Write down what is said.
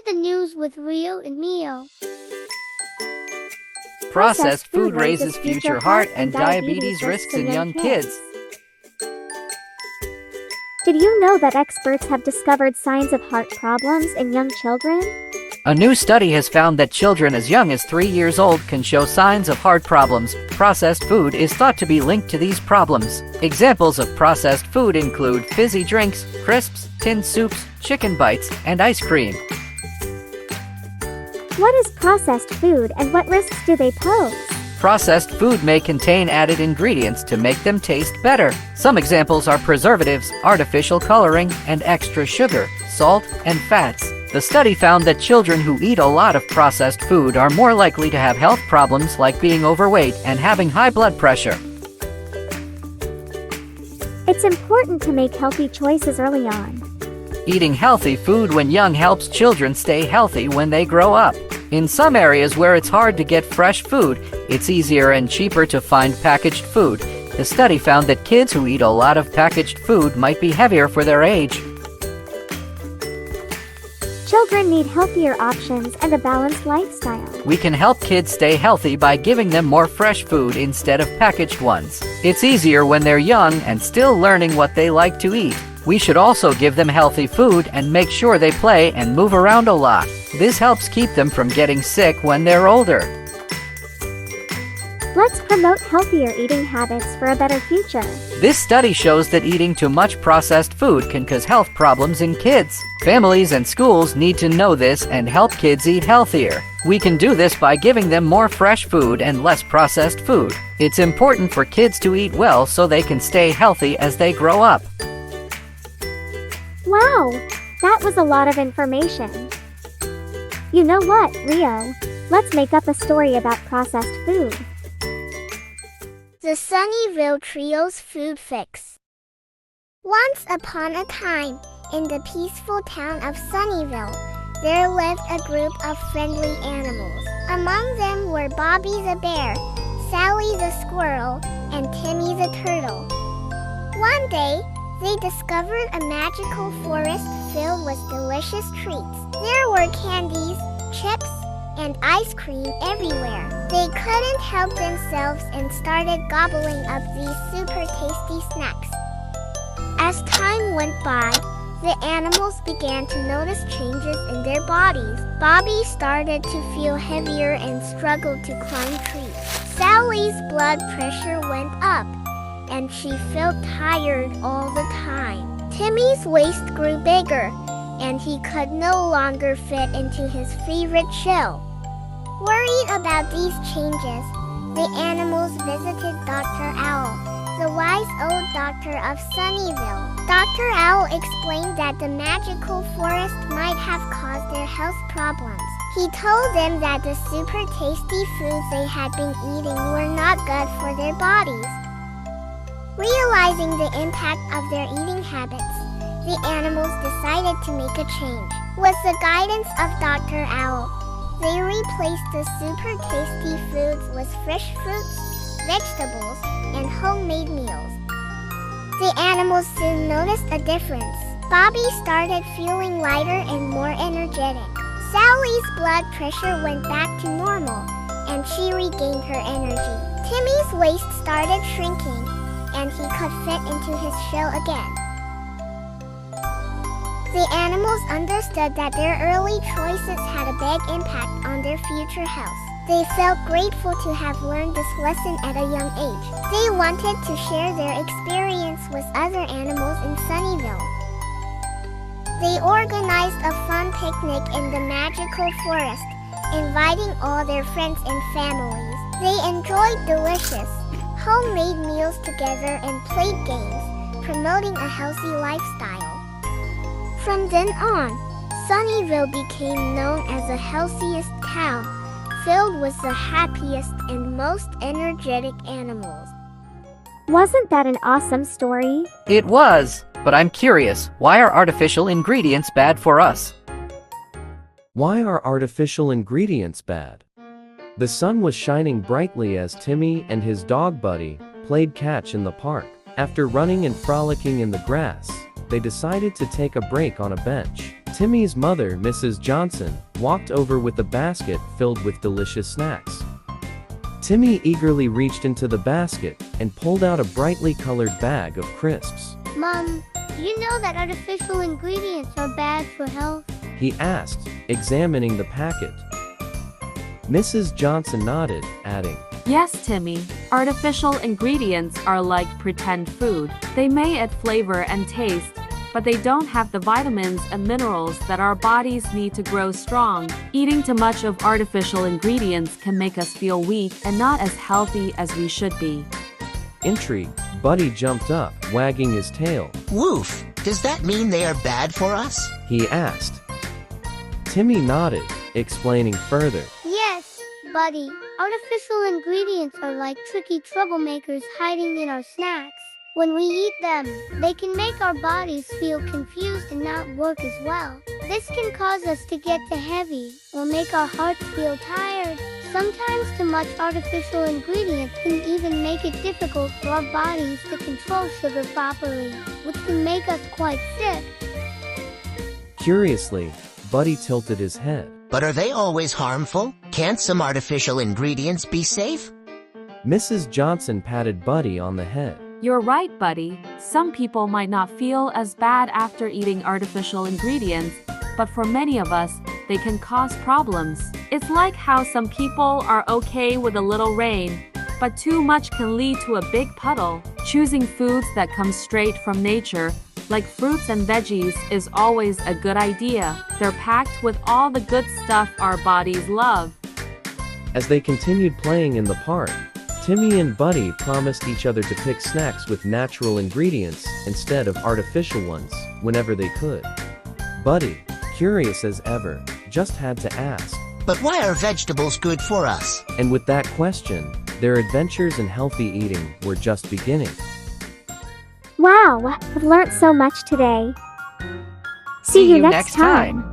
to the news with Rio and Mio. Processed food raises future heart and diabetes risks in young kids. Did you know that experts have discovered signs of heart problems in young children? A new study has found that children as young as 3 years old can show signs of heart problems. Processed food is thought to be linked to these problems. Examples of processed food include fizzy drinks, crisps, tinned soups, chicken bites, and ice cream. What is processed food and what risks do they pose? Processed food may contain added ingredients to make them taste better. Some examples are preservatives, artificial coloring, and extra sugar, salt, and fats. The study found that children who eat a lot of processed food are more likely to have health problems like being overweight and having high blood pressure. It's important to make healthy choices early on. Eating healthy food when young helps children stay healthy when they grow up. In some areas where it's hard to get fresh food, it's easier and cheaper to find packaged food. The study found that kids who eat a lot of packaged food might be heavier for their age. Children need healthier options and a balanced lifestyle. We can help kids stay healthy by giving them more fresh food instead of packaged ones. It's easier when they're young and still learning what they like to eat. We should also give them healthy food and make sure they play and move around a lot. This helps keep them from getting sick when they're older. Let's promote healthier eating habits for a better future. This study shows that eating too much processed food can cause health problems in kids. Families and schools need to know this and help kids eat healthier. We can do this by giving them more fresh food and less processed food. It's important for kids to eat well so they can stay healthy as they grow up. Wow, that was a lot of information. You know what, Rio? Let's make up a story about processed food. The Sunnyville Trio's Food Fix. Once upon a time, in the peaceful town of Sunnyville, there lived a group of friendly animals. Among them were Bobby the bear, Sally the squirrel, and Timmy the turtle. One day, they discovered a magical forest filled with delicious treats. There were candies, chips, and ice cream everywhere. They couldn't help themselves and started gobbling up these super tasty snacks. As time went by, the animals began to notice changes in their bodies. Bobby started to feel heavier and struggled to climb trees. Sally's blood pressure went up, and she felt tired all the time. Timmy's waist grew bigger, and he could no longer fit into his favorite shell. Worried about these changes, the animals visited Dr. Owl, the wise old doctor of Sunnyville. Dr. Owl explained that the magical forest might have caused their health problems. He told them that the super tasty foods they had been eating were not good for their bodies. Realizing the impact of their eating habits, the animals decided to make a change. With the guidance of Dr. Owl, they replaced the super tasty foods with fresh fruits, vegetables, and homemade meals. The animals soon noticed a difference. Bobby started feeling lighter and more energetic. Sally's blood pressure went back to normal, and she regained her energy. Timmy's waist started shrinking, and he could fit into his shell again. The animals understood that their early choices had a big impact on their future health. They felt grateful to have learned this lesson at a young age. They wanted to share their experience with other animals in Sunnyville. They organized a fun picnic in the magical forest, inviting all their friends and families. They enjoyed delicious, homemade meals together and played games, promoting a healthy lifestyle. From then on, Sunnyville became known as the healthiest town, filled with the happiest and most energetic animals. Wasn't that an awesome story? It was, but I'm curious, why are artificial ingredients bad for us? Why are artificial ingredients bad? The sun was shining brightly as Timmy and his dog Buddy played catch in the park. After running and frolicking in the grass, they decided to take a break on a bench. Timmy's mother, Mrs. Johnson, walked over with a basket filled with delicious snacks. Timmy eagerly reached into the basket and pulled out a brightly colored bag of crisps. Mom, do you know that artificial ingredients are bad for health? He asked, examining the packet. Mrs. Johnson nodded, adding, Yes, Timmy. Artificial ingredients are like pretend food. They may add flavor and taste, but they don't have the vitamins and minerals that our bodies need to grow strong. Eating too much of artificial ingredients can make us feel weak and not as healthy as we should be. Intrigued, Buddy jumped up, wagging his tail. Woof! Does that mean they are bad for us? He asked. Timmy nodded, explaining further. Yes, Buddy. Artificial ingredients are like tricky troublemakers hiding in our snacks. When we eat them, they can make our bodies feel confused and not work as well. This can cause us to get too heavy or make our hearts feel tired. Sometimes too much artificial ingredients can even make it difficult for our bodies to control sugar properly, which can make us quite sick. Curiously, Buddy tilted his head. But are they always harmful? Can't some artificial ingredients be safe? Mrs. Johnson patted Buddy on the head. You're right, Buddy. Some people might not feel as bad after eating artificial ingredients, but for many of us, they can cause problems. It's like how some people are okay with a little rain, but too much can lead to a big puddle. Choosing foods that come straight from nature, like fruits and veggies, is always a good idea. They're packed with all the good stuff our bodies love. As they continued playing in the park, Timmy and Buddy promised each other to pick snacks with natural ingredients instead of artificial ones, whenever they could. Buddy, curious as ever, just had to ask. But why are vegetables good for us? And with that question, their adventures in healthy eating were just beginning. Wow, I've learned so much today. See you next time.